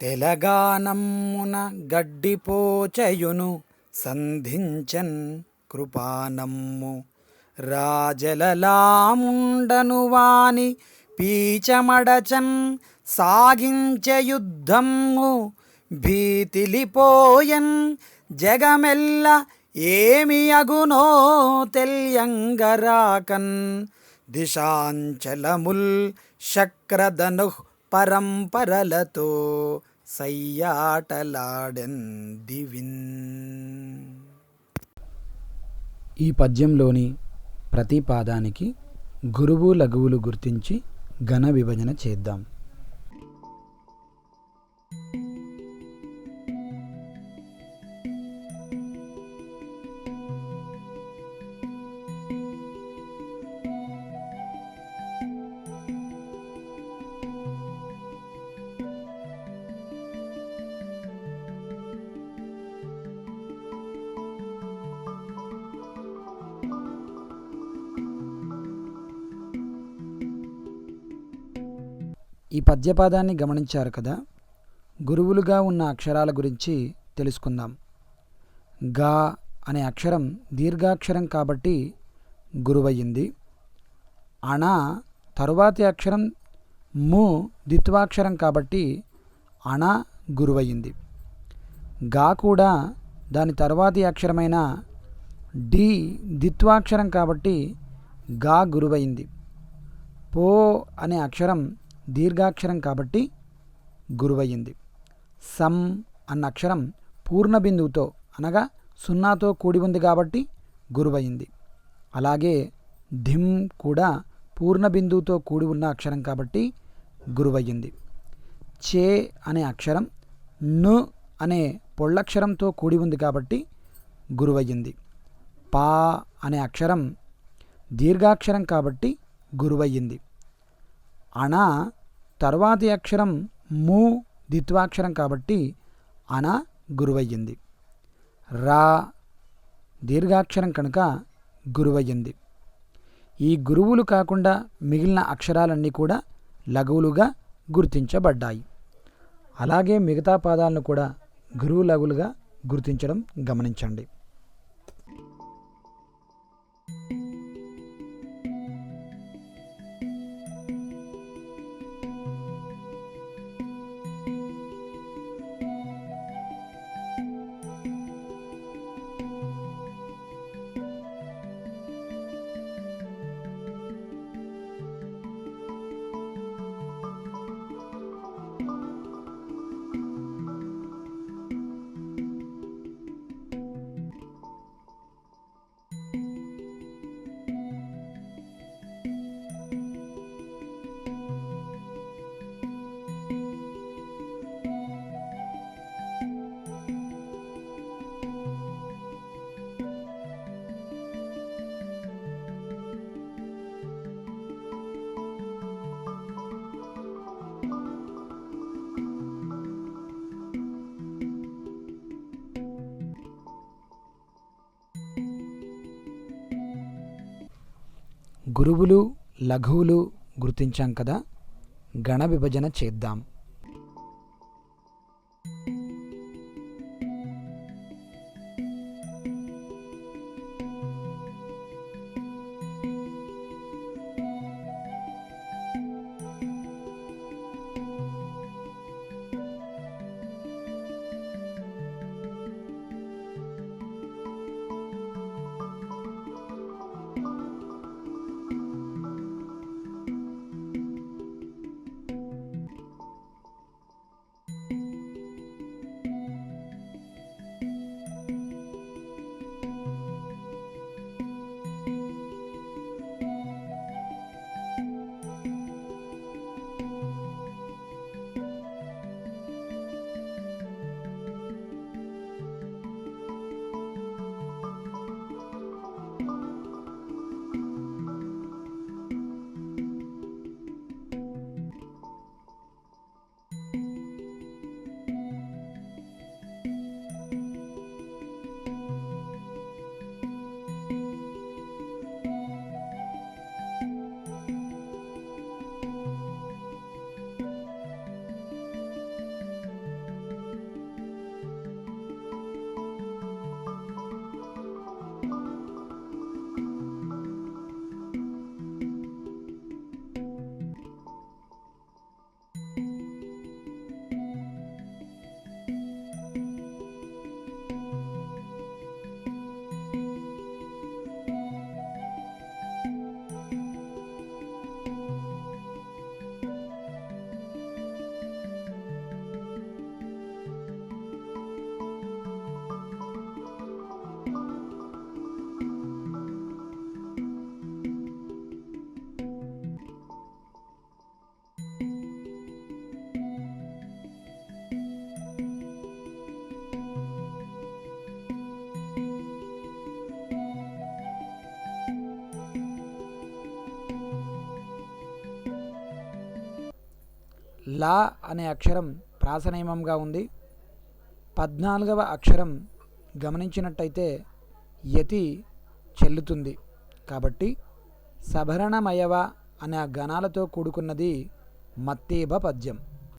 తెలగానమ్మున గడ్డిపోచయును సంధించన్ కృపానమ్ము. రాజలలాముండను వాని పీచమడచన్ సాగించె యుద్ధము. భీతిలిపోయన్ జగమెల్ల ఏమి అగునో తెలియంగరాకన్. దిశాంచలముల్ శక్రధను పరంపరలతో సయ్యాటలాడెన్ దివిన్. ఈ పద్యంలోని ప్రతి పాదానికి గురువు లఘువులు గుర్తించి ఘన విభజన చేద్దాం. ఈ పద్యపాదాన్ని గమనించారు కదా. గురువులుగా ఉన్న అక్షరాల గురించి తెలుసుకుందాం. గా అనే అక్షరం దీర్ఘాక్షరం కాబట్టి గురువయ్యింది. అణ తరువాతి అక్షరం ము ద్విత్వాక్షరం కాబట్టి అణ గురువయ్యింది. గా కూడా దాని తరువాతి అక్షరమైన డి ద్విత్వాక్షరం కాబట్టి గా గురువైంది. పో అనే అక్షరం దీర్ఘాక్షరం కాబట్టి గురువయ్యింది. సం అన్న అక్షరం పూర్ణ బిందువుతో అనగా సున్నాతో కూడి ఉంది కాబట్టి గురువయ్యింది. అలాగే ధిం కూడా పూర్ణ బిందువుతో కూడి ఉన్న అక్షరం కాబట్టి గురువయ్యింది. చే అనే అక్షరం ను అనే పొళ్ళక్షరంతో కూడి ఉంది కాబట్టి గురువయ్యింది. పా అనే అక్షరం దీర్ఘాక్షరం కాబట్టి గురువయ్యింది. అణ తర్వాతి అక్షరం ము ద్విత్వాక్షరం కాబట్టి అణ గురువయ్యింది. రా దీర్ఘాక్షరం కనుక గురువయ్యింది. ఈ గురువులు కాకుండా మిగిలిన అక్షరాలన్నీ కూడా లఘువులుగా గుర్తించబడ్డాయి. అలాగే మిగతా పదాలను కూడా గురువు లఘువులుగా గుర్తించడం గమనించండి. గురువులు లఘువులు గుర్తించాం కదా. గణ విభజన చేద్దాం. లా అనే అక్షరం ప్రాసనియమంగా ఉంది. 14వ అక్షరం గమనించినట్టయితే యతి చెల్లుతుంది. కాబట్టి సభరణమయవ అనే గణాలతో కూడుకున్నది మత్తీభ పద్యం.